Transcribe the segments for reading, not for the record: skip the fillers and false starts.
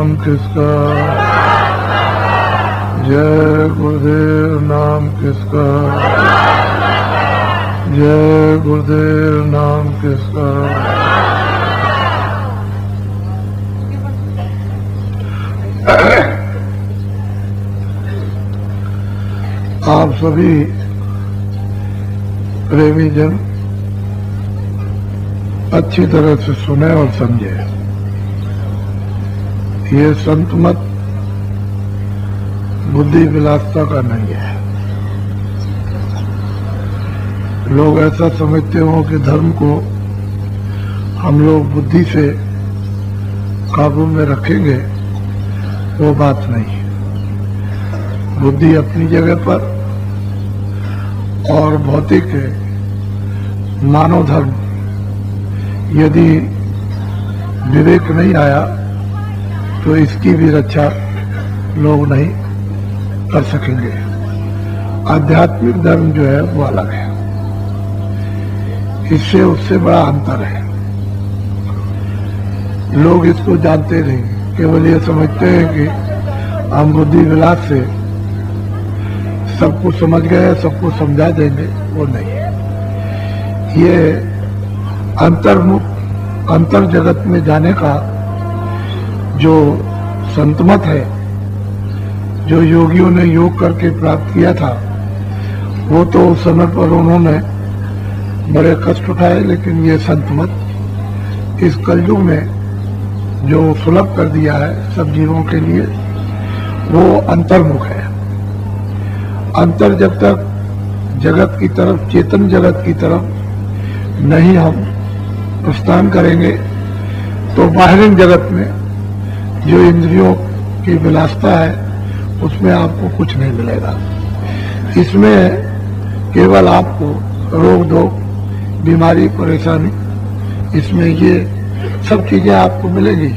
नाम किसका, जय गुरुदेव नाम किसका, जय गुरुदेव नाम किसका। आप सभी प्रेमी जन अच्छी तरह से सुने और समझे। ये संत मत बुद्धि विलासता का नहीं है। लोग ऐसा समझते हो कि धर्म को हम लोग बुद्धि से काबू में रखेंगे, वो बात नहीं। बुद्धि अपनी जगह पर और भौतिक मानव धर्म यदि विवेक नहीं आया तो इसकी भी रक्षा लोग नहीं कर सकेंगे। आध्यात्मिक धर्म जो है वो अलग है, इससे उससे बड़ा अंतर है। लोग इसको जानते नहीं, केवल ये समझते हैं कि हम बुद्धि विलास से सब कुछ समझ गए, सबको समझा देंगे। वो नहीं है। ये अंतर जगत में जाने का जो संतमत है, जो योगियों ने योग करके प्राप्त किया था, वो तो उस समय पर उन्होंने बड़े कष्ट उठाए, लेकिन ये संतमत इस कलयुग में जो सुलभ कर दिया है सब जीवों के लिए, वो अंतर्मुख है। अंतर जब तक जगत की तरफ, चेतन जगत की तरफ नहीं हम प्रस्थान करेंगे तो बाहरी जगत में जो इंद्रियों की विलासता है उसमें आपको कुछ नहीं मिलेगा। इसमें केवल आपको रोग धोग, बीमारी, परेशानी, इसमें ये सब चीजें आपको मिलेगी,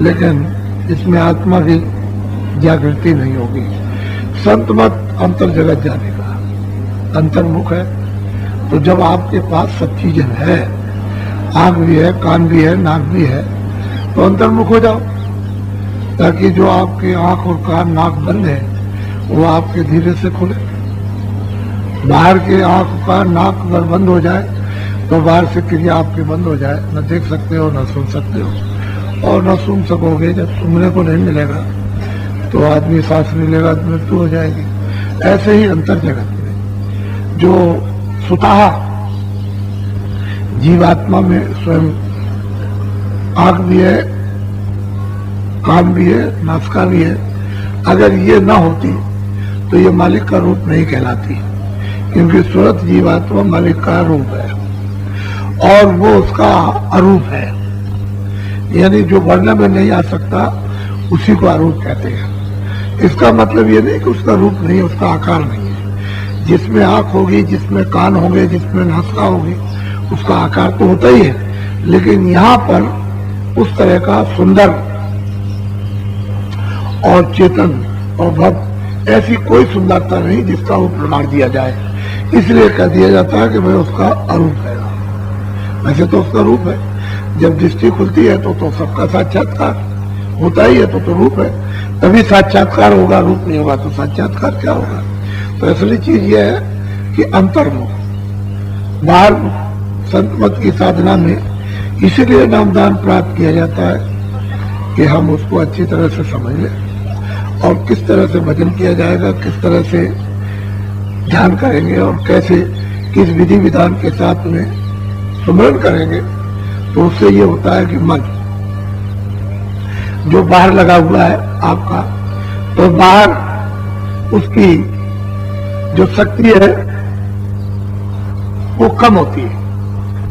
लेकिन इसमें आत्मा की जागृति नहीं होगी। संत मत अंतर जगत जाने का अंतर्मुख है। तो जब आपके पास सब चीजें है, आंख भी है, कान भी है, नाक भी है, तो अंतर्मुख हो जाओ, ताकि जो आपके आंख और कान नाक बंद है वो आपके धीरे से खुले। बाहर के आंख कान नाक अगर बंद हो जाए तो बाहर से क्रिया आपकी बंद हो जाए, न देख सकते हो, न सुन सकते हो। और न सुन सकोगे, जब सुनने को नहीं मिलेगा तो आदमी सांस नहीं लेगा तो मृत्यु हो जाएगी। ऐसे ही अंतर जगत में जो सुताहा जीवात्मा में स्वयं आंख भी है, कान भी है, नासिका भी है, अगर ये ना होती तो ये मालिक का रूप नहीं कहलाती, क्योंकि स्वरत जीवात्मा मालिक का रूप है और वो उसका अरूप है। यानी जो वर्णन में नहीं आ सकता उसी को अरूप कहते हैं। इसका मतलब ये नहीं कि उसका रूप नहीं है, उसका आकार नहीं है। जिसमें आंख होगी, जिसमें कान होंगे, जिसमें नासिका होगी, उसका आकार तो होता ही है, लेकिन यहाँ पर उस तरह का सुंदर और चेतन और भव्य ऐसी कोई सुंदरता नहीं जिसका वो प्रमाण दिया जाए। इसलिए कह दिया जाता है कि भाई उसका अरूप है। वैसे तो उसका रूप है। जब दृष्टि खुलती है तो सबका साक्षात्कार होता ही है, तो रूप है, तभी साक्षात्कार होगा। रूप नहीं होगा तो साक्षात्कार क्या होगा? तो असली चीज यह है कि अंतर्मुख, बाहर संत मत की साधना में इसीलिए नामदान प्राप्त किया जाता है कि हम उसको अच्छी तरह से समझ लें और किस तरह से भजन किया जाएगा, किस तरह से ध्यान करेंगे और कैसे किस विधि विधान के साथ में सुमरन करेंगे। तो उससे ये होता है कि मन जो बाहर लगा हुआ है आपका, तो बाहर उसकी जो शक्ति है वो कम होती है,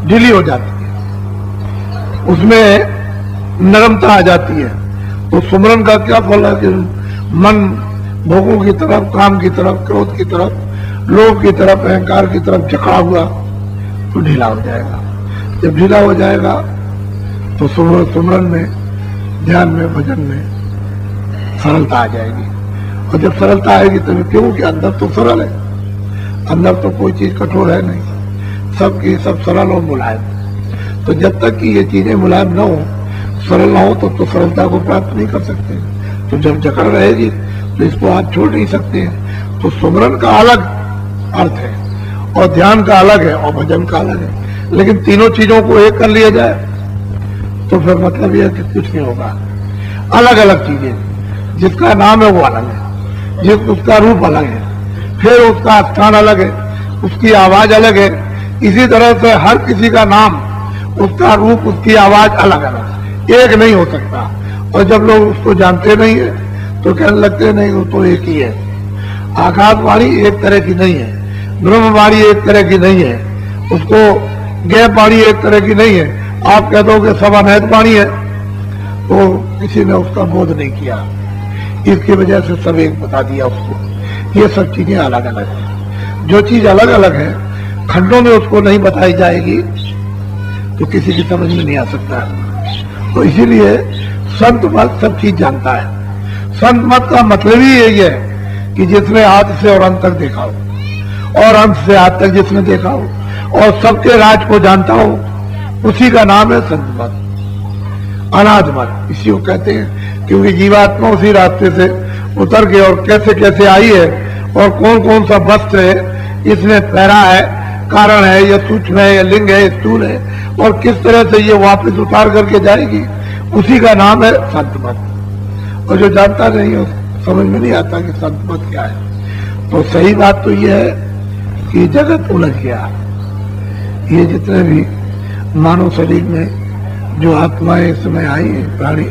ढीली हो जाती है, उसमें नरमता आ जाती है। तो सुमरन का क्या फल है कि मन भोगों की तरफ, काम की तरफ, क्रोध की तरफ, लोभ की तरफ, अहंकार की तरफ जकड़ा हुआ तो ढीला हो जाएगा। जब ढीला हो जाएगा तो सुमरन में, ध्यान में, भजन में सरलता आ जाएगी। और जब सरलता आएगी तो क्योंकि अंदर तो सरल है, अंदर तो कोई चीज कठोर है नहीं, सबकी सब सरल और मुलायम। तो जब तक कि ये चीजें मुलायम न हो सरल ना हो तो सरलता को प्राप्त नहीं कर सकते। तो जब जकड़ रहेगी तो इसको आप छोड़ नहीं सकते हैं। तो सुमरन का अलग अर्थ है और ध्यान का अलग है और भजन का अलग है, लेकिन तीनों चीजों को एक कर लिया जाए तो फिर मतलब यह कि कुछ नहीं होगा। अलग अलग चीजें, जिसका नाम है वो अलग है, उसका रूप अलग है, फिर उसका स्थान अलग है, उसकी आवाज अलग है। इसी तरह से हर किसी का नाम, उसका रूप, उसकी आवाज अलग अलग, एक नहीं हो सकता। और जब लोग उसको जानते नहीं है तो कहने लगते नहीं वो तो एक ही है। आकाशवाणी एक तरह की नहीं है, ब्रह्मवाणी एक तरह की नहीं है, उसको गैप वाणी एक तरह की नहीं है। आप कह दो कि सब अनैत वाणी है तो किसी ने उसका बोध नहीं किया, इसकी वजह से सब एक बता दिया उसको। ये सब चीजें अलग अलग है। जो चीज अलग अलग है खंडों में उसको नहीं बताई जाएगी तो किसी की समझ में नहीं आ सकता। तो इसीलिए संत मत सब चीज जानता है। संत मत का मतलब ही यही है कि जिसने आदि से और अंत तक देखा हो और अंत से आदि तक जिसने देखा हो और सबके राज को जानता हो, उसी का नाम है संत मत, अनाद मत। इसी को कहते हैं क्योंकि जीवात्मा उसी रास्ते से उतर के और कैसे कैसे आई है और कौन कौन सा वस्त्र है इसने पहरा है, कारण है या सूक्ष्म है या लिंग है, स्थूल है, और किस तरह से ये वापस उतार करके जाएगी, उसी का नाम है संत मत। और जो जानता नहीं हो समझ में नहीं आता कि संत मत क्या है। तो सही बात तो ये है कि जगत उलझ गया। ये जितने भी मानव शरीर में जो आत्माएं इस समय आई है, प्राणी,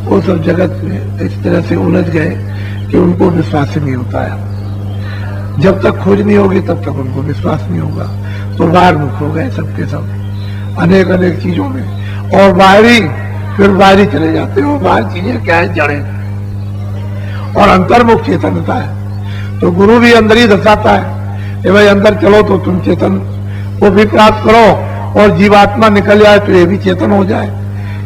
वो सब जगत में इस तरह से उलझ गए कि उनको विश्वास नहीं होता है। जब तक खोज नहीं होगी तब तक उनको विश्वास नहीं होगा। तो बाहर मुख हो गए सबके सब अनेक अनेक चीजों में, और बाहरी फिर बाहरी चले जाते हो। बाहर चीजें क्या है, जड़े और अंतर्मुख चेतनता है। तो गुरु भी अंदर ही दर्शाता है कि भाई अंदर चलो तो तुम चेतन को भी प्राप्त करो और जीवात्मा निकल जाए तो ये भी चेतन हो जाए,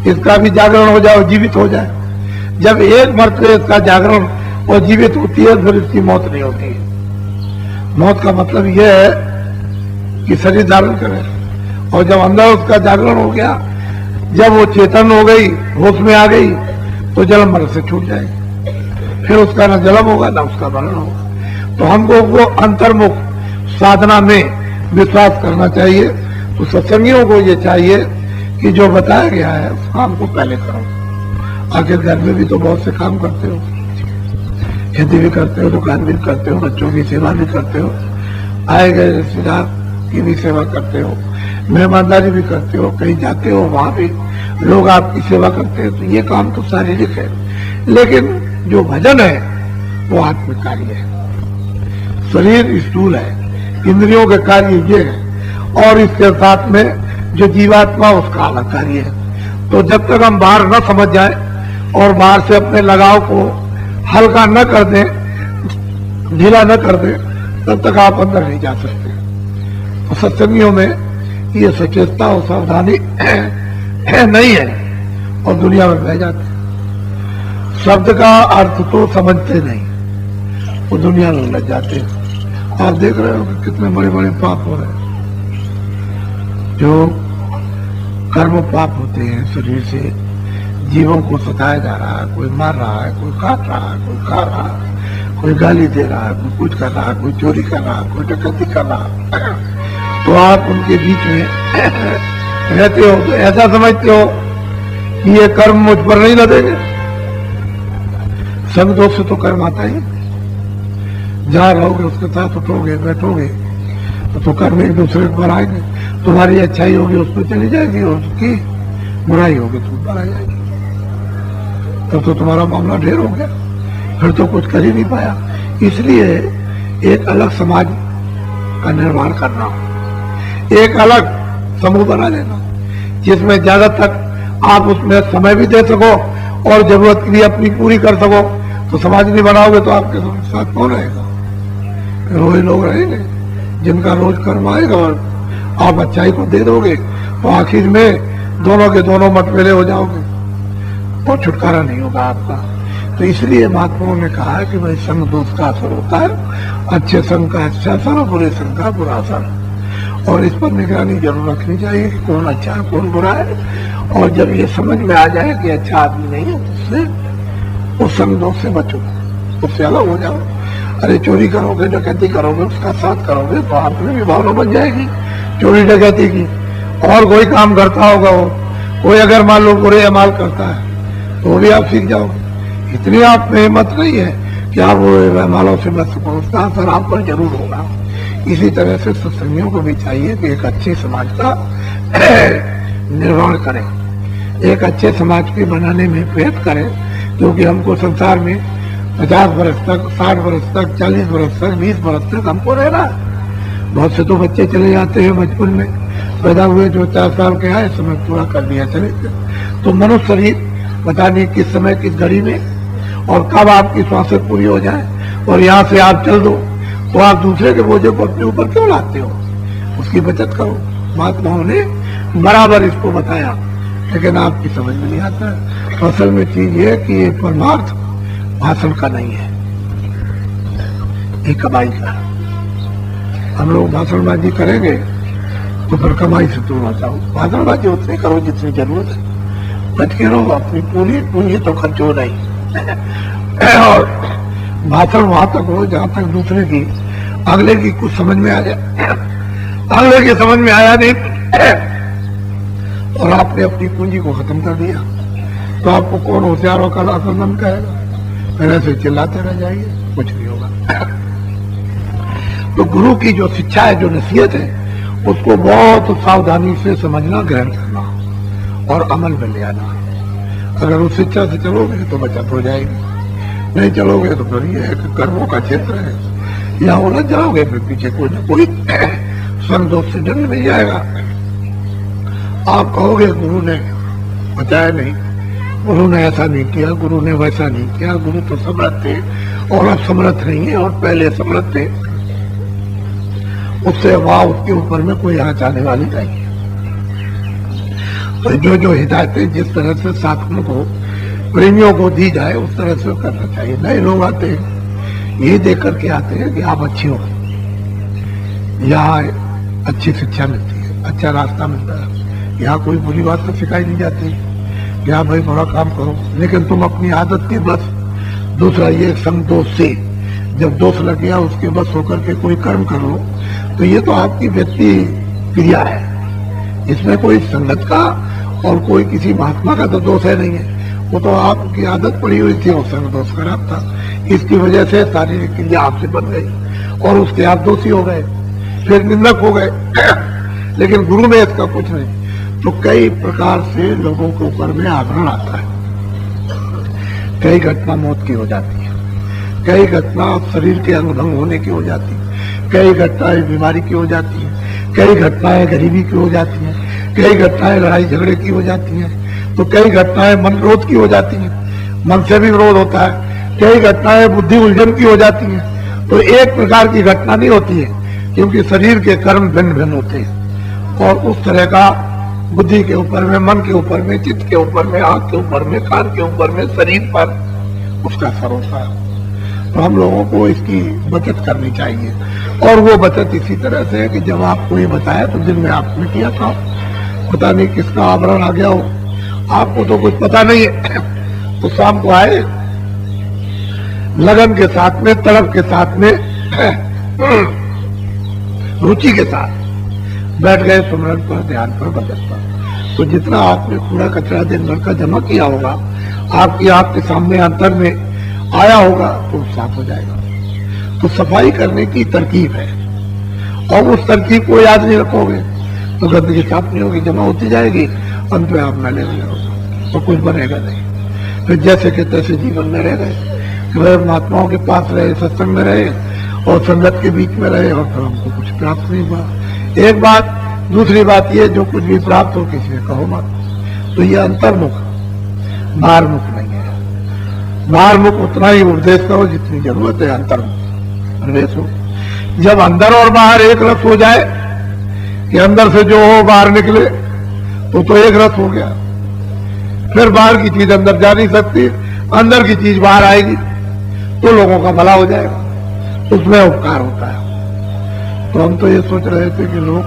इसका भी जागरण हो जाए और जीवित हो जाए। जब एक मर्तबे इसका जागरण और जीवित होती है फिर इसकी मौत नहीं होती है। मौत का मतलब यह है कि शरीर धारण करे, और जब अंदर उसका जागरण हो गया, जब वो चेतन हो गई, होश में आ गई, तो जन्म मरण से छूट जाएगी। फिर उसका न जन्म होगा न उसका मरण होगा। तो हमको वो अंतर्मुख साधना में विश्वास करना चाहिए। तो सत्संगियों को ये चाहिए कि जो बताया गया है उस काम को पहले करो। आखिर घर में भी तो बहुत से काम करते हो, खेती भी करते हो, दुकान भी करते हो, बच्चों की सेवा भी करते हो, आए गए रिश्तेदार की भी सेवा करते हो, मेहमानदारी भी करते हो, कहीं जाते हो वहां भी लोग आपकी सेवा करते हैं। तो ये काम तो शारीरिक है, लेकिन जो भजन है वो आत्मिक कार्य है। शरीर स्थूल है, इंद्रियों के कार्य ये है, और इसके साथ में जो जीवात्मा उसका अलग कार्य है। तो जब तक हम बाहर न समझ जाए और बाहर से अपने लगाव को हल्का न कर दें, ढीला न कर दें, तब तक आप अंदर नहीं जा सकते। तो सत्संगियों में ये सचेतता और सावधानी नहीं है और दुनिया में बह जाते हैं। शब्द का अर्थ तो समझते नहीं, वो दुनिया में लग जाते हैं। आप देख रहे हो कि कितने बड़े बड़े पाप हो रहे हैं। जो कर्म पाप होते हैं, शरीर से जीवों को सताया जा रहा है, कोई मार रहा है, कोई काट रहा है, कोई खा रहा है, कोई गाली दे रहा है, कोई कुछ कर रहा है, कोई चोरी कर रहा है, कोई डकैती कर रहा है। तो आप उनके बीच में रहते हो तो ऐसा समझते हो कि ये कर्म मुझ पर नहीं लगेंगे। संग दोष से तो कर्म आता ही, जहां रहोगे उसके साथ उठोगे बैठोगे तो कर्म एक दूसरे पर आएंगे। तुम्हारी अच्छाई होगी उस पर चली जाएगी, और उसकी बुराई होगी तुम पर आ जाएगी। तब तो तुम्हारा मामला ढेर हो गया, फिर तो कुछ कर ही नहीं पाया। इसलिए एक अलग समाज का निर्माण करना, एक अलग समूह बना लेना, जिसमें ज्यादा तक आप उसमें समय भी दे सको और जरूरत के लिए अपनी पूरी कर सको। तो समाज नहीं बनाओगे तो आपके साथ कौन रहेगा? वही लोग रहेंगे जिनका रोज कर्म आएगा, और आप अच्छाई को दे दोगे तो आखिर में दोनों के दोनों मतभेद हो जाओगे और छुटकारा नहीं होगा आपका। तो इसलिए महात्माओं ने कहा है कि भाई संग दोष का असर होता है, अच्छे संग का अच्छा असर और बुरे संग का बुरा असर। और इस पर निगरानी जरूर रखनी चाहिए कि कौन अच्छा है कौन बुरा है। और जब ये समझ में आ जाए कि अच्छा आदमी नहीं है, उससे उस संदोष से बचो, उससे अलग हो जाओ। अरे चोरी करोगे, डकैती करोगे, उसका साथ करोगे तो आप में भी भावना बन जाएगी चोरी डकैती की। और कोई काम करता होगा वो, कोई अगर मान लो बुरे अमाल करता है तो भी आप सीख जाओगे। इतनी आप में हिम्मत नहीं है कि आप वो अमालों से बच सको, उसका असर आप पर जरूर होगा। इसी तरह से सत्संगियों को भी चाहिए कि एक अच्छे समाज का निर्माण करें, एक अच्छे समाज के बनाने में प्रयत्न करें, क्योंकि हमको संसार में 50 वर्ष तक, 60 वर्ष तक, 40 वर्ष तक, 20 वर्ष तक हमको रहना। बहुत से तो बच्चे चले जाते हैं बचपन में, पैदा हुए जो 4 साल के आए, समय पूरा कर दिया चले गए। तो मनुष्य शरीर पता नहीं किस समय किस घड़ी में और कब आपकी श्वासें पूरी हो जाए और यहाँ से आप चल दो, तो आप दूसरे के बोझे को अपने ऊपर क्यों लाते हो? उसकी बचत करो। महात्माओं ने बराबर इसको बताया, लेकिन आपकी समझ में नहीं आता है। तो असल में चीज ये कि ये परमार्थ भाषण का नहीं है, ये कमाई का। हम लोग भाषणबाजी करेंगे तो फिर कमाई से दूर हो जाओ। भाषणबाजी उतनी करो जितनी जरूरत है, बच के रहो, अपनी पूरी पूंजी तो खर्च हो नहीं। और भाषण वहां तक हो जहां तक दूसरे की, अगले की कुछ समझ में आ जाए। अगले की समझ में आया नहीं और आपने अपनी पूंजी को खत्म कर दिया, तो आपको कौन होशियार और कल अकलमंद कहेगा? पहले से चिल्लाते रह जाइए, कुछ नहीं होगा। तो गुरु की जो शिक्षा है, जो नसीहत है, उसको बहुत सावधानी से समझना, ग्रहण करना और अमल में ले आना। अगर उस शिक्षा से चलोगे तो बचत हो जाएगी, नहीं चलोगे तो फिर ये है कि कर्मों का क्षेत्र है, यहाँ उलझ जाओगे, फिर पीछे कोई ना कोई संदोष से दंड मिल जाएगा। आप कहोगे गुरु ने बताया नहीं, गुरु ने ऐसा नहीं किया, गुरु ने वैसा नहीं किया, गुरु तो समर्थ थे और अब समर्थ नहीं है और पहले समर्थ थे, उससे वाह उसके ऊपर में कोई आँच आने वाली नहीं है। तो जो हिदायतें जिस तरह से साधकों को, प्रेमियों को दी जाए, उस तरह से करना चाहिए। नए लोग आते हैं, ये देख करके आते हैं कि आप अच्छे हो, यहाँ अच्छी शिक्षा मिलती है, अच्छा रास्ता मिलता है, यहाँ कोई बुरी बात तो सिखाई नहीं जाती, यहाँ भाई बड़ा काम करो, लेकिन तुम अपनी आदत के बस, दूसरा ये संतोष से जब दोष लग गया उसके बस होकर के कोई कर्म कर लो, तो ये तो आपकी व्यक्ति क्रिया है, इसमें कोई संगत का और कोई किसी महात्मा का तो दोष है नहीं है, वो तो आपकी आदत पड़ी हुई थी और संग दोष खराब था, इसकी वजह से शारीरिक क्रिया आपसे बन गई और उसके आप दोषी हो गए, फिर निंदक हो गए। लेकिन गुरु में इसका कुछ नहीं। तो कई प्रकार से लोगों के ऊपर में आवरण आता है, कई घटना मौत की हो जाती है, कई घटना शरीर के अंगभंग होने की हो जाती है, कई घटनाएं बीमारी की हो जाती है, कई घटनाएं गरीबी की हो जाती है, कई घटनाएं लड़ाई झगड़े की हो जाती है, तो कई घटनाएं मन विरोध की हो जाती है, मन से भी विरोध होता है, कई घटनाएं बुद्धि उलझन की हो जाती है। तो एक प्रकार की घटना नहीं होती है, क्योंकि शरीर के कर्म भिन्न भिन्न होते हैं और उस तरह का बुद्धि के ऊपर में, मन के ऊपर में, चित्त के ऊपर में, आंख के ऊपर में, कान के ऊपर में, शरीर पर उसका असर होता है। तो हम लोगों को इसकी बचत करनी चाहिए और वो बचत इसी तरह से है कि जब आपको ये बताया तो दिन में आपने किया था, पता नहीं किसका आवरण आ गया हो, आपको तो कुछ पता नहीं है, तो शाम को आए लगन के साथ में, तड़प के साथ में, रुचि के साथ बैठ गए सुमरन पर, ध्यान पर, बचत पर। तो जितना आपने कूड़ा कचरा दिन भर का जमा किया होगा, आपकी आंख के सामने अंतर में आया होगा, तो साफ हो जाएगा। तो सफाई करने की तरकीब है और उस तरकीब को याद नहीं रखोगे तो गंदगी साफ नहीं होगी, जमा होती जाएगी, अंत में आप मैले हो जाओगे तो कुछ बनेगा नहीं। फिर जैसे के तैसे जीवन में रह गए, वह महात्माओं के पास रहे, सत्संग में रहे और संगत के बीच में रहे और फिर हमको कुछ प्राप्त नहीं हुआ। एक बात, दूसरी बात ये, जो कुछ भी प्राप्त हो किसी से कहो मत। तो ये अंतर्मुख, बाहरमुख नहीं है। बाहरमुख उतना ही उपदेश करो जितनी जरूरत है, अंतर्मुख प्रवेश हो। जब अंदर और बाहर एक रस हो जाए कि अंदर से जो हो बाहर निकले, तो एक रस हो गया। फिर बाहर की चीज अंदर जा नहीं सकती, अंदर की चीज बाहर आएगी तो लोगों का भला हो जाएगा, उसमें उपकार होता है। तो हम तो ये सोच रहे थे कि लोग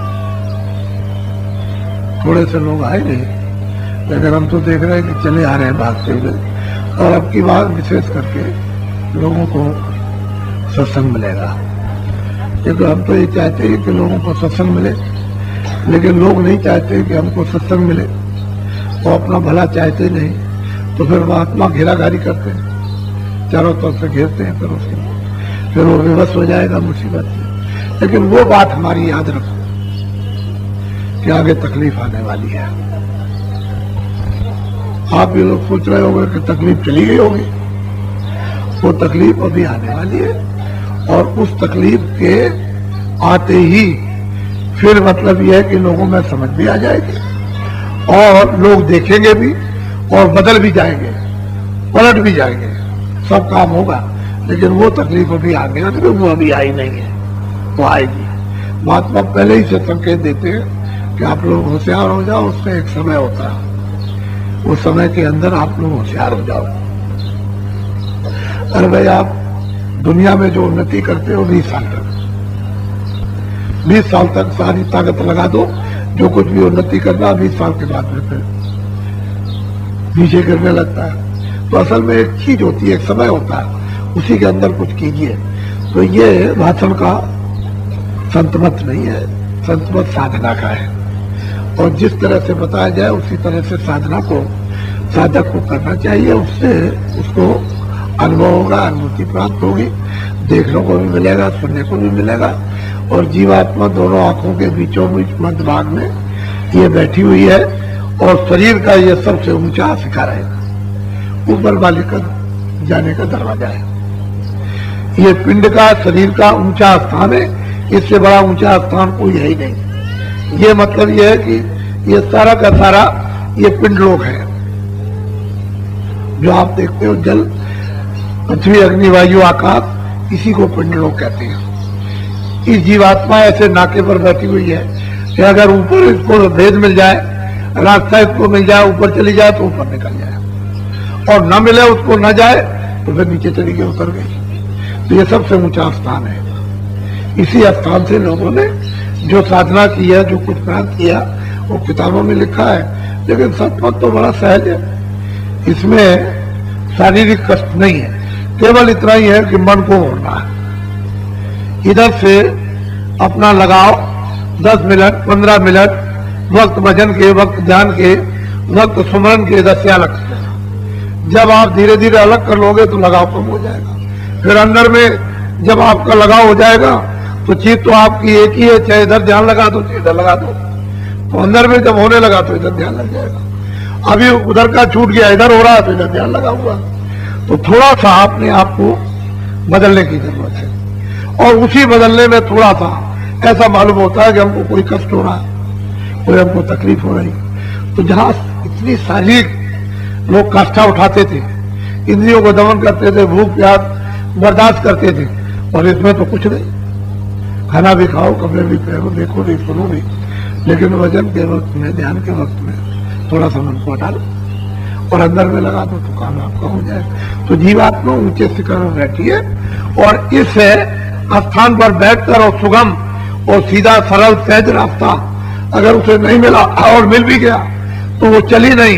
थोड़े से लोग आएंगे, लेकिन हम तो देख रहे हैं कि चले आ रहे हैं भागते हुए। और अब की बात विशेष करके लोगों को सत्संग मिलेगा, क्योंकि हम तो ये चाहते हैं कि लोगों को सत्संग मिले, लेकिन लोग नहीं चाहते कि हमको सत्संग मिले, वो अपना भला चाहते नहीं, तो फिर महात्मा घेराघारी करते हैं, चारों तरफ से घेरते हैं, फिर वो विवश हो जाएगा मुसीबत में। लेकिन वो बात हमारी याद रखो कि आगे तकलीफ आने वाली है। आप ये लोग सोच रहे होंगे कि तकलीफ चली गई होगी, वो तकलीफ अभी आने वाली है, और उस तकलीफ के आते ही फिर मतलब यह है कि लोगों में समझ भी आ जाएगी, और लोग देखेंगे भी, और बदल भी जाएंगे, पलट भी जाएंगे, सब काम होगा। लेकिन वो तकलीफ अभी आ गया, तो वो अभी आई नहीं है, वो आएगी। महात्मा पहले ही से संकेत देते हैं कि आप लोग होशियार हो जाओ, उसमें एक समय होता है, उस समय के अंदर आप लोग होशियार हो जाओ। अरे भाई, आप दुनिया में जो उन्नति करते हो 20 साल तक, 20 साल तक सारी ताकत लगा दो, जो कुछ भी उन्नति करना 20 साल के बाद में फिर नीचे गिरने लगता है। तो असल में एक चीज होती है, एक समय होता है, उसी के अंदर कुछ कीजिए। तो ये भाषण का संतमत नहीं है, संतमत साधना का है, और जिस तरह से बताया जाए उसी तरह से साधना को साधक को करना चाहिए। उससे उसको अनुभव होगा, अनुभूति प्राप्त होगी, देखने को भी मिलेगा, सुनने को भी मिलेगा। और जीवात्मा दोनों आंखों के बीचों बीच मध्य भाग में ये बैठी हुई है, और शरीर का ये सबसे ऊंचा शिखर है, ऊपर वाले का जाने का दरवाजा है। ये पिंड का, शरीर का ऊंचा स्थान है, इससे बड़ा ऊंचा स्थान कोई है ही नहीं। ये मतलब ये है कि ये सारा का सारा ये पिंड लोक है, जो आप देखते हो, जल, पृथ्वी, अग्नि, वायु, आकाश, इसी को पिंड लोक कहते हैं। इस जीवात्मा ऐसे नाके पर बैठी हुई है कि अगर ऊपर इसको भेद मिल जाए, रास्ता इसको मिल जाए, ऊपर चली जाए तो ऊपर निकल जाए, और न मिले उसको न जाए तो फिर नीचे चली गई, उतर गई। तो ये सबसे ऊंचा स्थान है। इसी स्थान से लोगों ने जो साधना की है, जो कुछ प्राप्त किया, वो किताबों में लिखा है। लेकिन सत्पथ तो बड़ा सहज है, इसमें शारीरिक कष्ट नहीं है, केवल इतना ही है कि मन को मोड़ना है। इधर से अपना लगाओ 10 मिनट 15 मिनट, वक्त भजन के, वक्त ध्यान के, वक्त सुमरन के 10 से अलग। जब आप धीरे धीरे अलग कर लोगे तो लगाव कम हो जाएगा। फिर अंदर में जब आपका लगाव हो जाएगा तो चीज तो आपकी एक ही है, चाहे इधर ध्यान लगा दो चाहे इधर लगा दो। तो अंदर में जब होने लगा तो इधर ध्यान लग जाएगा। अभी उधर का छूट गया, इधर हो रहा है तो इधर ध्यान लगा हुआ। तो थोड़ा सा अपने आप को बदलने की जरूरत है, और उसी बदलने में थोड़ा सा ऐसा मालूम होता है कि हमको कोई कष्ट हो रहा है, कोई हमको तकलीफ हो रही। तो जहां इतनी शारीरिक लोग काष्ठा उठाते थे, इंद्रियों को दमन करते थे, भूख प्यास बर्दाश्त करते थे, और इसमें तो कुछ नहीं, खाना भी खाओ, कपड़े भी पहनो, देखो भी, सुनो भी, लेकिन वजन के वक्त में, ध्यान के वक्त में थोड़ा सा मन को हटा लो और अंदर में लगा दो तो काम आपका हो जाए। तो जीवात्मा ऊंचे शिखर में बैठी है, और इस स्थान पर बैठकर और सुगम और सीधा सरल सहज रास्ता अगर उसे नहीं मिला और मिल भी गया तो वो चली नहीं,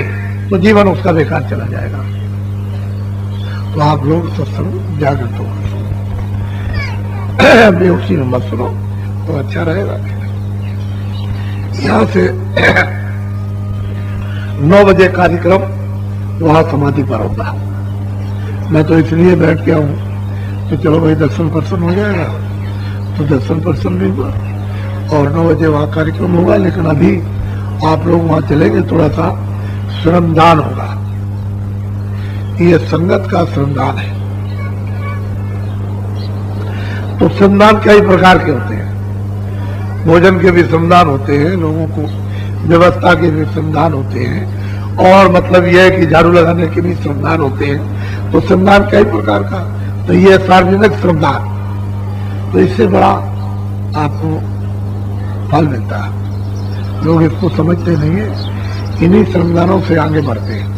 तो जीवन उसका बेकार चला जाएगा। तो आप लोग सत्संग जागृत हो, बेहोशी में मत सुनो तो अच्छा रहेगा। यहां से 9 बजे कार्यक्रम वहां समाधि पर होगा। मैं तो इसलिए बैठ गया हूं कि चलो भाई दर्शन पर्सन हो जाएगा, तो दर्शन पर्सन भी हुआ, और 9 बजे वहां कार्यक्रम होगा। लेकिन अभी आप लोग वहां चलेंगे, थोड़ा सा श्रमदान होगा। ये संगत का श्रमदान है। तो श्रमदान कई प्रकार के होते हैं, भोजन के भी श्रमदान होते हैं, लोगों को व्यवस्था के भी श्रमदान होते हैं, और मतलब यह है कि झाड़ू लगाने के भी श्रमदान होते हैं। तो श्रमदान कई प्रकार का, तो ये सार्वजनिक श्रमदान, तो इससे बड़ा आपको फल मिलता है। लोग इसको समझते नहीं है, इन्हीं श्रमदानों से आगे बढ़ते हैं।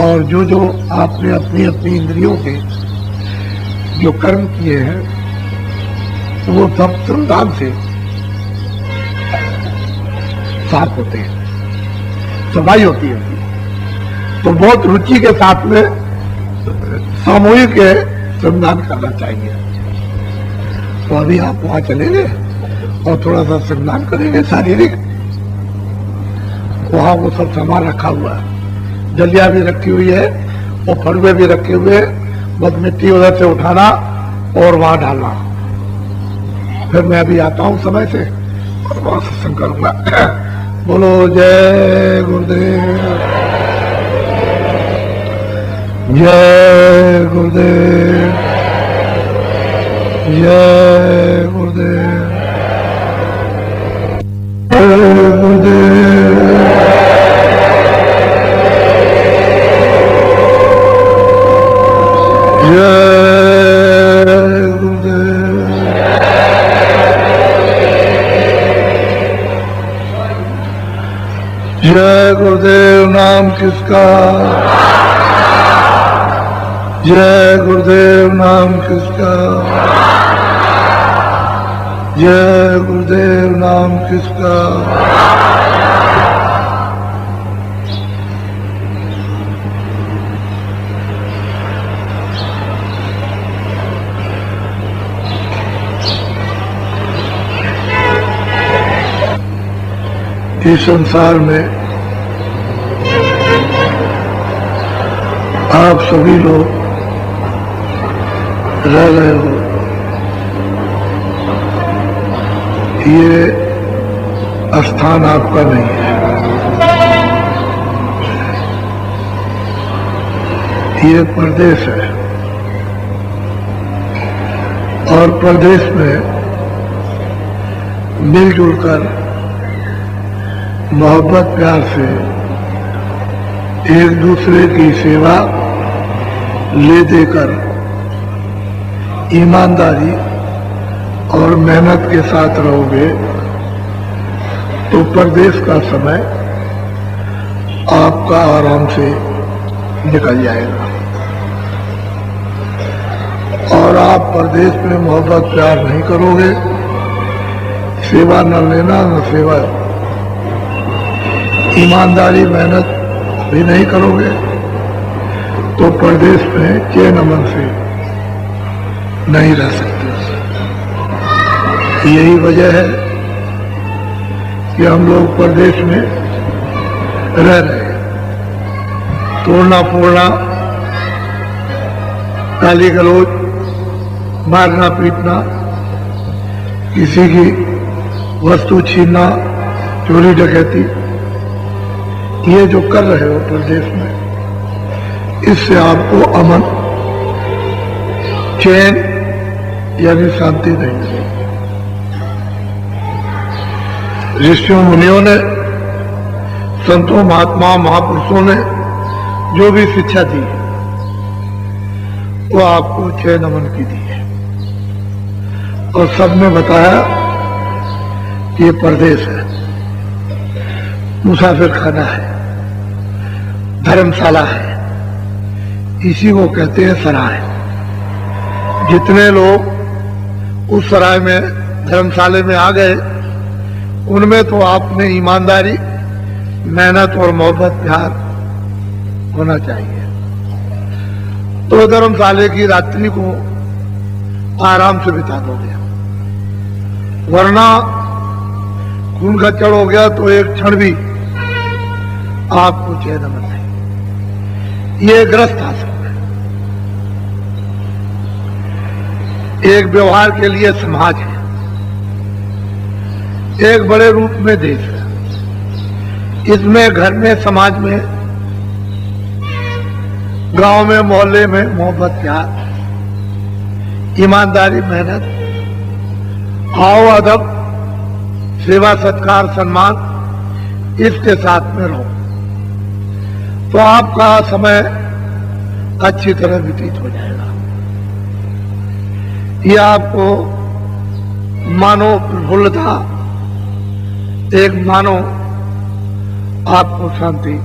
और जो जो आपने अपनी अपनी इंद्रियों के जो कर्म किए हैं, तो वो सब श्रमदान से साफ होते हैं, सफाई होती है। तो बहुत रुचि के साथ में सामूहिक श्रमदान करना चाहिए। तो अभी आप वहां चलेंगे और थोड़ा सा श्रमदान करेंगे शारीरिक। वहां वो सब सामान रखा हुआ है, जलिया भी रखी हुई है और फड़ुए भी रखे हुए हैं, बस मिट्टी उधर से उठाना और वहां डालना। फिर मैं अभी आता हूं समय से और वहां सत्संग करूंगा। बोलो जय गुरुदेव, जय गुरुदेव, जय गुरुदेव, जय गुरुदेव। जय गुरुदेव नाम किसका, जय गुरुदेव नाम किसका, जय गुरुदेव नाम किसका। इस संसार में आप सभी लोग रह रहे हो, ये स्थान आपका नहीं है, ये परदेश है। और परदेश में मिलजुल कर मोहब्बत प्यार से एक दूसरे की सेवा ले देकर ईमानदारी और मेहनत के साथ रहोगे तो परदेश का समय आपका आराम से निकल जाएगा। और आप परदेश में मोहब्बत प्यार नहीं करोगे, सेवा न लेना न सेवा, ईमानदारी मेहनत भी नहीं करोगे तो परदेश में चैन अमन से नहीं रह सकते। यही वजह है कि हम लोग परदेश में रह रहे हैं। तोड़ना फोड़ना, गाली गलौज, मारना पीटना, किसी की वस्तु छीनना, चोरी डकैती, ये जो कर रहे हो प्रदेश में, इससे आपको अमन, चैन यानी शांति नहीं मिलेगी। ऋषियों मुनियों ने, संतों महात्मा महापुरुषों ने जो भी शिक्षा दी वो आपको चैन अमन की दी है। और सबने बताया कि ये परदेश है, मुसाफिर खाना है, धर्मशाला है, इसी को कहते हैं सराय। जितने लोग उस सराय में, धर्मशाले में आ गए, उनमें तो आपने ईमानदारी, मेहनत और मोहब्बत प्यार होना चाहिए। तो धर्मशाले की रात्रि को आराम से बिता दोगे, वरना खून खच्चड़ हो गया तो एक क्षण भी आपको चैन अमन नहीं। ये ग्रस्त आश्रम है। एक व्यवहार के लिए समाज है, एक बड़े रूप में देश है। इसमें घर में, समाज में, गांव में, मोहल्ले में मोहब्बत प्यार, ईमानदारी मेहनत, आओ अदब, सेवा सत्कार सम्मान, इसके साथ में रहो तो आपका समय अच्छी तरह व्यतीत हो जाएगा। ये आपको मानो प्रफुल्लता, एक मानो आपको शांति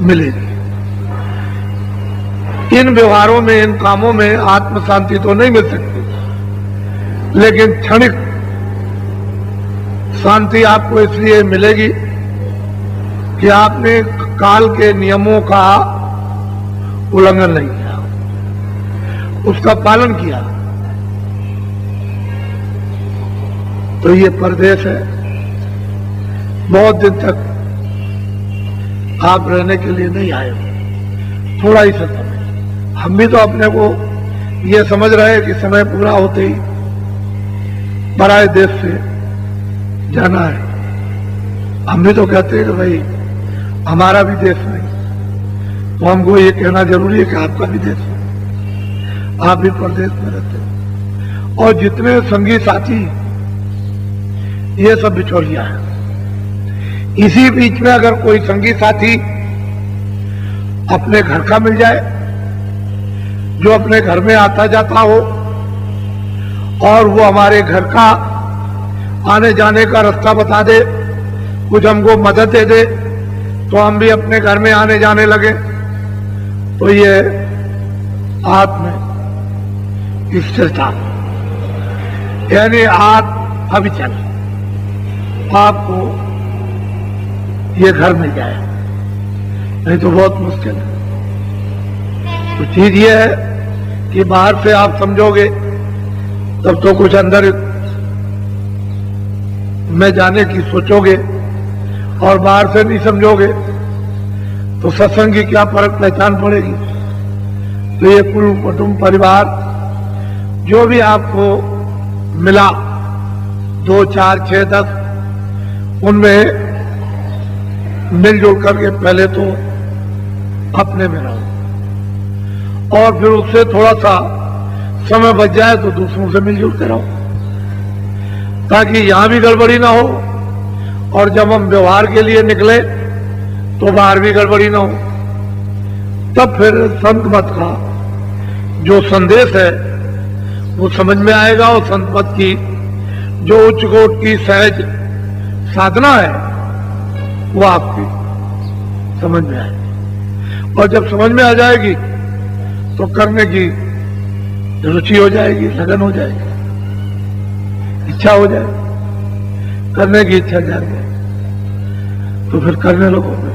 मिलेगी। इन व्यवहारों में, इन कामों में आत्म शांति तो नहीं मिल सकती, लेकिन क्षणिक शांति आपको इसलिए मिलेगी कि आपने काल के नियमों का उल्लंघन नहीं किया, उसका पालन किया। तो ये परदेश है, बहुत दिन तक आप रहने के लिए नहीं आए, थोड़ा ही सा समय। हम भी तो अपने को ये समझ रहे हैं कि समय पूरा होते ही पराए देश से जाना है। हम भी तो कहते हैं कि भाई हमारा भी देश नहीं, तो हमको ये कहना जरूरी है कि आपका भी देश है, आप भी परदेश में रहते हैं। और जितने संगी साथी ये सब बिचौलिया है। इसी बीच में अगर कोई संगी साथी अपने घर का मिल जाए, जो अपने घर में आता जाता हो और वो हमारे घर का आने जाने का रास्ता बता दे, कुछ हमको मदद दे दे, तो हम भी अपने घर में आने जाने लगे, तो ये आत्म स्थिरता यानी आत्म अविचल आपको ये घर मिल जाए, नहीं तो बहुत मुश्किल है। तो चीज ये है कि बाहर से आप समझोगे तब तो कुछ अंदर में जाने की सोचोगे, और बाहर से नहीं समझोगे तो सत्संग की क्या फर्क पहचान पड़ेगी। तो ये कुल कुटुंब परिवार जो भी आपको मिला 2, 4, 6, 10 उनमें मिलजुल करके पहले तो अपने में रहो, और फिर उससे थोड़ा सा समय बच जाए तो दूसरों से मिलजुल के रहो, ताकि यहां भी गड़बड़ी ना हो, और जब हम व्यवहार के लिए निकले तो बाहर भी गड़बड़ी ना हो। तब फिर संत मत का जो संदेश है वो समझ में आएगा, और संत मत की जो उच्च कोटि की सहज साधना है वो आपकी समझ में आएगी। और जब समझ में आ जाएगी तो करने की रुचि हो जाएगी, लगन हो जाएगी, इच्छा हो जाएगी, करने की इच्छा जाग जाएगी, तो फिर करने लगोगे।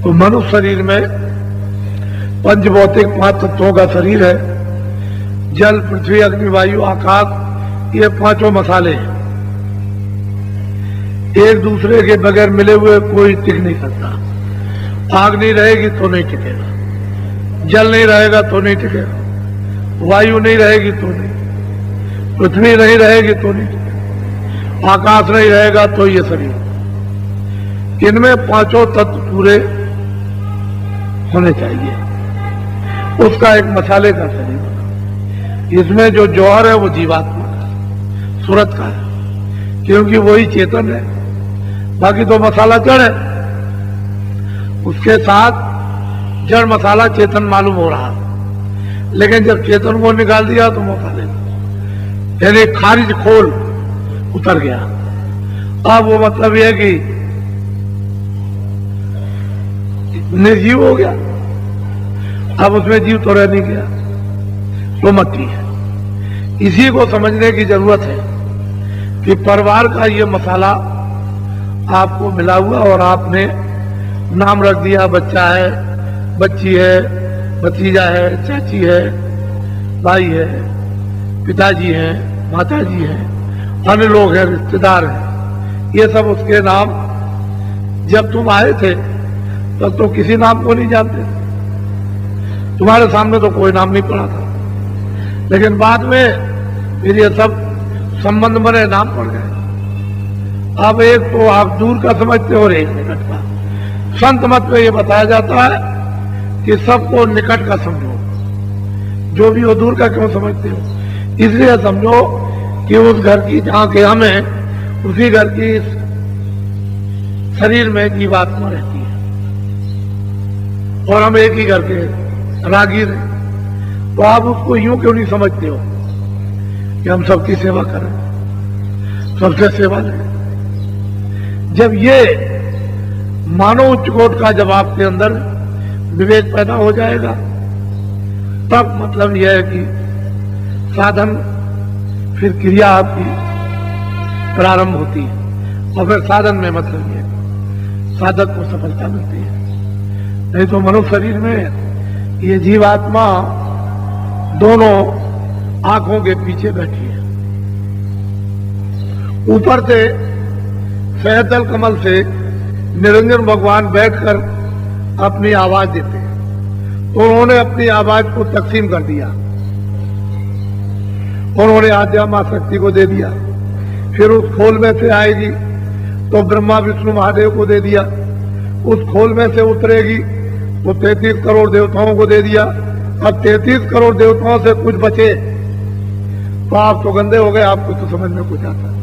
तो मनुष्य शरीर में पंचभौतिक 5 तत्वों का शरीर है। जल, पृथ्वी, अग्नि, वायु, आकाश, ये 5 मसाले हैं। एक दूसरे के बगैर मिले हुए कोई टिक नहीं सकता। आग नहीं रहेगी तो नहीं टिकेगा, जल नहीं रहेगा तो नहीं टिकेगा, वायु नहीं रहेगी तो नहीं, पृथ्वी नहीं रहेगी तो नहीं, आकाश नहीं रहेगा तो ये शरीर। इनमें 5 तत्व पूरे होने चाहिए, उसका एक मसाले का शरीर बना। इसमें जो जौहर है वो जीवात्मा का, सूरत का है, क्योंकि वही चेतन है, बाकी तो मसाला जड़ है। उसके साथ जड़ मसाला चेतन मालूम हो रहा, लेकिन जब चेतन को निकाल दिया तो मसाले यानी खारिज खोल उतर गया। अब वो मतलब यह कि निर्जीव हो गया, अब उसमें जीव तो रह नहीं गया, तो मट्टी है। इसी को समझने की जरूरत है कि परिवार का ये मसाला आपको मिला हुआ, और आपने नाम रख दिया, बच्चा है, बच्ची है, भतीजा है, चाची है, भाई है, पिताजी हैं, माताजी हैं, अन्य लोग हैं, रिश्तेदार हैं, ये सब उसके नाम। जब तुम आए थे तब तो किसी नाम को नहीं जानते थे, तुम्हारे सामने तो कोई नाम नहीं पड़ा था, लेकिन बाद में फिर ये सब संबंध बने, नाम पड़ गए। अब एक तो आप दूर का समझते हो, एक निकट का। संत मत में ये बताया जाता है कि सबको निकट का समझो, जो भी हो दूर का क्यों समझते हो, इसलिए समझो कि उस घर की जहां के हम हैं, उसी घर की शरीर में जीवात्मा रहती है, और हम एक ही घर के रागीर हैं। तो आप उसको यूं क्यों नहीं समझते हो कि हम सबकी सेवा करें, सबसे सेवा लें। जब ये मानव उच्च कोट का जब आपके अंदर विवेक पैदा हो जाएगा, तब मतलब यह है कि साधन फिर क्रिया आपकी प्रारंभ होती है और फिर साधन में मतलब ये साधक को सफलता मिलती है। नहीं तो मनुष्य शरीर में ये जीवात्मा दोनों आंखों के पीछे बैठी है। ऊपर से सहतल कमल से निरंजन भगवान बैठकर अपनी आवाज देते हैं, तो उन्होंने अपनी आवाज को तकसीम कर दिया। उन्होंने आद्या मां शक्ति को दे दिया, फिर उस खोल में से आएगी तो ब्रह्मा विष्णु महादेव को दे दिया, उस खोल में से उतरेगी वो 33 करोड़ देवताओं को दे दिया। अब 33 करोड़ देवताओं से कुछ बचे तो आप तो गंदे हो गए, आपको तो समझ में कुछ आता है।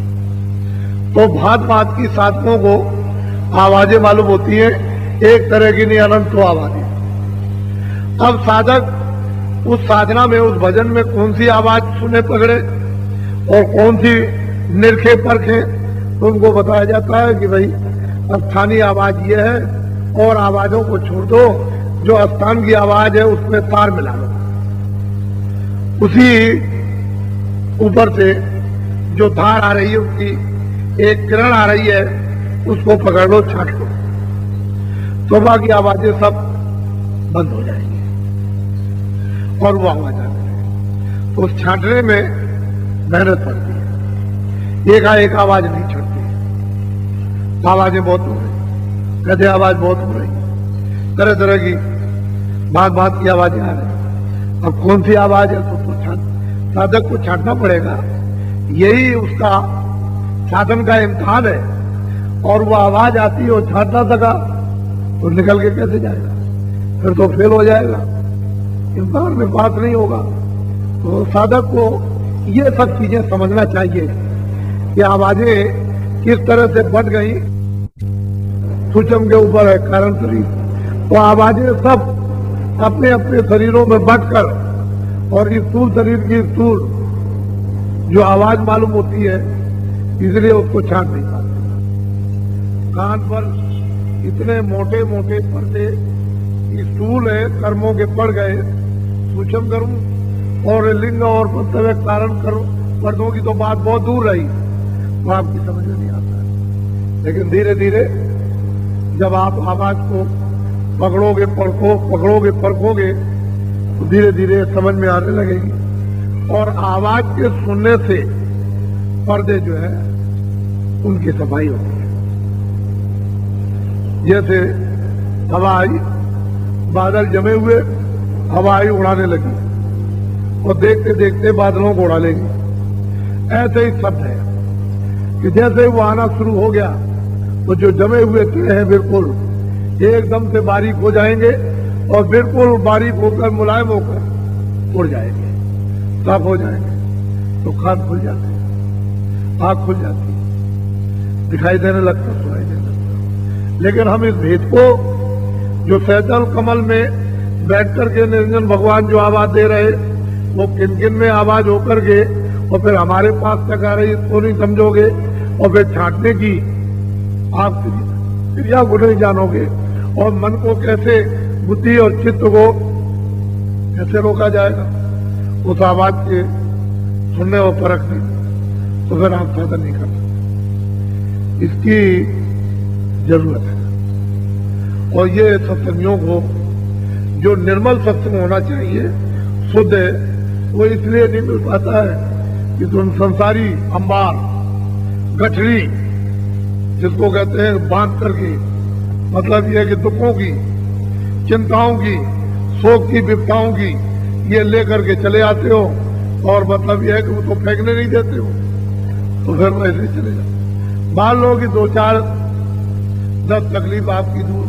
तो भांत भांत की साधकों को आवाजें मालूम होती है, एक तरह की नहीं अनंत आवाजें। अब साधक उस साधना में उस भजन में कौन सी आवाज सुने पकड़े और कौन सी निरखे परखे, तो उनको बताया जाता है कि भाई स्थानीय आवाज ये है और आवाजों को छोड़ दो, जो स्थान की आवाज है उसमें तार मिला लो, उसी ऊपर से जो धार आ रही है उसकी एक किरण आ रही है उसको पकड़ लो, छाट लो, तो बाकी आवाजें सब बंद हो जाएंगी और वो आवाज आ जाएगी। तो उस छाटने में मेहनत पड़ती है, एकाएक आवाज नहीं छटती। आवाजें बहुत हो रही, गधे आवाज बहुत हो रही, तरह तरह की बात बात की आवाजें आ रही। अब कौन सी आवाज है तो साधक को छाटना पड़ेगा, यही उसका साधन का इम्तिहान है। और वो आवाज आती है और छाटना सका तो निकल के कैसे जाएगा, फिर तो फेल हो जाएगा, इम्तिहान में पास नहीं होगा। तो साधक को ये सब चीजें समझना चाहिए कि आवाजें किस तरह से बढ़ गई, सूक्ष्म के ऊपर है कारण शरीर, तो आवाजें सब अपने अपने शरीरों में बढ़कर और इस स्थूल शरीर की स्थूल जो आवाज मालूम होती है इसलिए उसको छाट नहीं पाते। कान पर इतने मोटे मोटे पर्दे स्थूल है, कर्मों के पड़ गए, सूक्ष्म कर्म और लिंग और प्रत्यय कारण कर्म पर्दों की तो बात बहुत दूर रही, तो आपकी समझ में नहीं आता है। लेकिन धीरे धीरे जब आप आवाज को पकड़ोगे परखोगे तो धीरे धीरे समझ में आने लगेगी और आवाज के सुनने से पर्दे जो है उनकी सफाई होती है। जैसे हवा आई, बादल जमे हुए, हवा आई उड़ाने लगी और देखते देखते बादलों को उड़ा लेगी। ऐसे ही शब्द है कि जैसे वो आना शुरू हो गया तो जो जमे हुए थे हैं बिल्कुल एकदम से बारीक हो जाएंगे और बिल्कुल बारीक होकर मुलायम होकर उड़ जाएंगे, साफ हो जाएंगे। तो कान खुल जाते हैं, आंख खुल जाती है, दिखाई देने लगता, सुनाई देने लगता। लेकिन हम इस भेद को जो सहजल कमल में बैठ करके निरंजन भगवान जो आवाज दे रहे वो किन किन में आवाज होकर के और फिर हमारे पास तक आ रही, इसको नहीं समझोगे और फिर छाटने की आप क्रिया को नहीं जानोगे और मन को कैसे, बुद्धि और चित्त को कैसे रोका जाएगा उस आवाज के सुनने और परखने, तो फिर आप साधन नहीं कर सकते। इसकी जरूरत है। और ये सत्संगियों को जो निर्मल सत्संग होना चाहिए, शुद्ध है, वो इसलिए नहीं मिल पाता है कि तुम संसारी अंबार गठरी जिसको कहते हैं बांध करके, मतलब यह है कि दुखों की, चिंताओं की, शोक की, विपदाओं की ये लेकर के चले आते हो और मतलब यह है कि वो तो फेंकने नहीं देते हो, तो फिर वैसे चले जाते। मान लो कि 2-4-10 तकलीफ आपकी दूर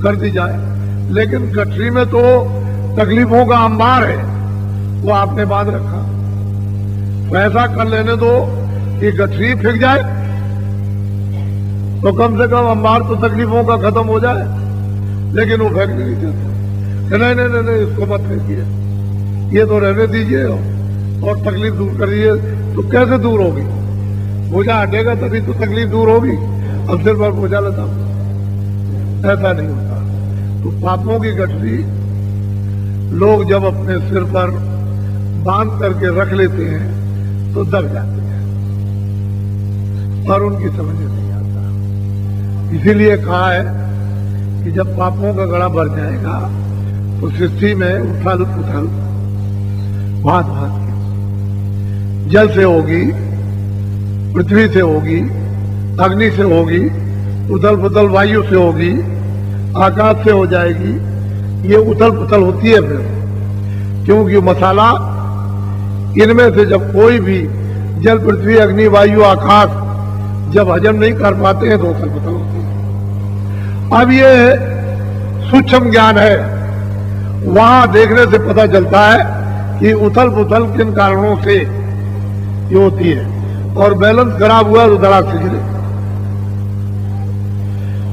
कर दी जाए, लेकिन गठरी में तो तकलीफों का अंबार है, वो आपने बांध रखा। तो ऐसा कर लेने दो कि गठरी फेंक जाए तो कम से कम अंबार तो तकलीफों का खत्म हो जाए, लेकिन वो फेंकने नहीं देते। नहीं नहीं नहीं, इसको मत फेंकिए, ये तो रहने दीजिए और तकलीफ दूर करिए। तो कैसे दूर होगी? बोझा हटेगा तभी तो तकलीफ दूर होगी। अब सिर पर बोझा लेता, ऐसा नहीं होता। तो पापों की गठरी लोग जब अपने सिर पर बांध करके रख लेते हैं तो दब जाते हैं और उनकी समझ में नहीं आता। इसीलिए कहा है कि जब पापों का गड़ा भर जाएगा तो सृष्टि में उथल पुथल भांत भांत की, जल से होगी, पृथ्वी से होगी, अग्नि से होगी, उथल पुथल वायु से होगी, आकाश से हो जाएगी। ये उथल पुथल होती है फिर, क्योंकि मसाला इनमें से जब कोई भी जल, पृथ्वी, अग्नि, वायु, आकाश जब हजम नहीं कर पाते हैं तो उथल पुथल होती है। अब ये सूक्ष्म ज्ञान है, वहां देखने से पता चलता है कि उथल पुथल किन कारणों से ये होती है, और बैलेंस खराब हुआ तो धड़ाक से गिरे,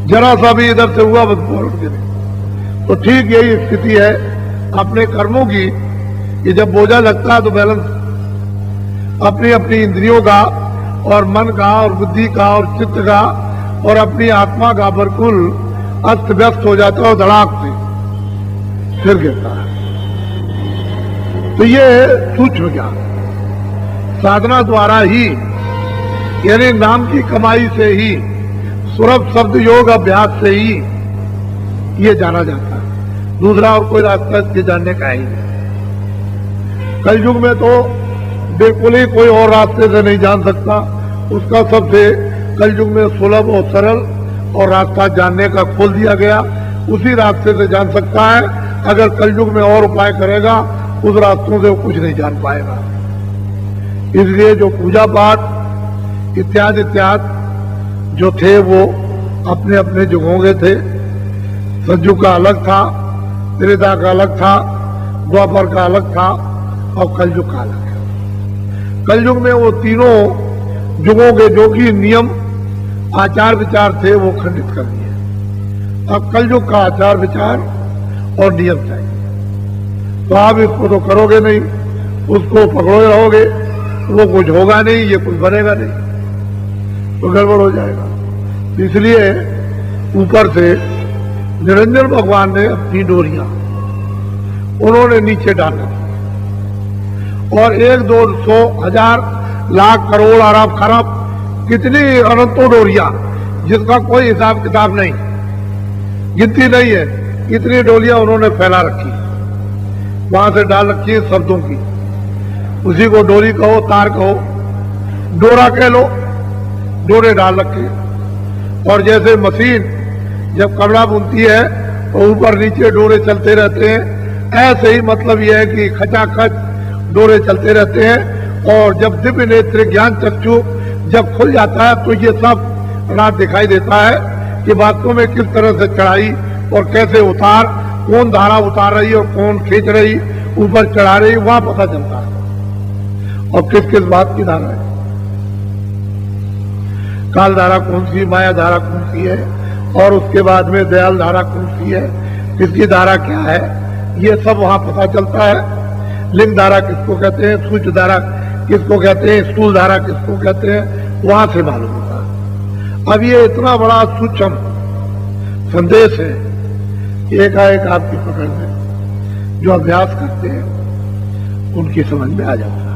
जरा सा भी इधर से हुआ बस फौरन गिरे। तो ठीक यही स्थिति है अपने कर्मों की कि जब बोझा लगता है तो बैलेंस अपनी अपनी इंद्रियों का और मन का और बुद्धि का और चित्त का और अपनी आत्मा का बिल्कुल अस्त व्यस्त हो जाता है और धड़ाक से फिर गिरता है। तो ये सूक्ष्म ज्ञान साधना द्वारा ही, यानी नाम की कमाई से ही, सुरभ शब्द योग अभ्यास से ही ये जाना जाता है। दूसरा और कोई रास्ता इसके जानने का ही नहीं। कलयुग में तो बिल्कुल ही कोई और रास्ते से नहीं जान सकता। उसका सबसे कलयुग में सुलभ और सरल और रास्ता जानने का खोल दिया गया, उसी रास्ते से जान सकता है। अगर कलयुग में और उपाय करेगा उस रास्तों से वो कुछ नहीं जान पाएगा। इसलिए जो पूजा पाठ इत्यादि इत्यादि जो थे वो अपने अपने जगहों के थे। सज्जु का अलग था, त्रेता का अलग था, द्वापर का अलग था और कलयुग का अलग है। कलयुग में वो तीनों युगों के जो भी नियम आचार विचार थे वो खंडित कर दिए। अब कलयुग का आचार विचार और नियम चाहिए। तो आप इसको तो करोगे नहीं, उसको पकड़ोगे रहोगे, वो कुछ होगा नहीं, ये कुछ बनेगा नहीं, तो गड़बड़ हो जाएगा। इसलिए ऊपर से निरंजन भगवान ने अपनी डोरियां उन्होंने नीचे डाला और 1, 2, 100, 1000, लाख, करोड़, अरब, खरब कितनी अनंतों डोरियां जिसका कोई हिसाब किताब नहीं, गिनती नहीं है, इतनी डोरियां उन्होंने फैला रखी, वहां से डाल रखी है शब्दों की। उसी को डोरी कहो, तार कहो, डोरा कह लो, डोरे डाल रखे। और जैसे मशीन जब कपड़ा बुनती है तो ऊपर नीचे डोरे चलते रहते हैं, ऐसे ही मतलब यह है कि खचाखच डोरे चलते रहते हैं। और जब दिव्य नेत्र ज्ञान चक्षु जब खुल जाता है तो ये सब रात दिखाई देता है कि वास्तव में किस तरह से चढ़ाई और कैसे उतार, कौन धारा उतार रही और कौन खींच रही, ऊपर चढ़ा रही, वहां पता चलता है। और किस किस बात की धारा है, काल धारा कौन सी, माया धारा कौन सी है, और उसके बाद में दयाल धारा कौन सी है, किसकी धारा क्या है, ये सब वहां पता चलता है। लिंग धारा किसको कहते हैं, सूक्ष्म धारा किसको कहते हैं, स्थूल धारा किसको कहते हैं, वहां से मालूम होता है। अब ये इतना बड़ा सूक्ष्म संदेश है कि एकाएक आपकी पकड़ में जो अभ्यास करते हैं उनकी समझ में आ जाता है।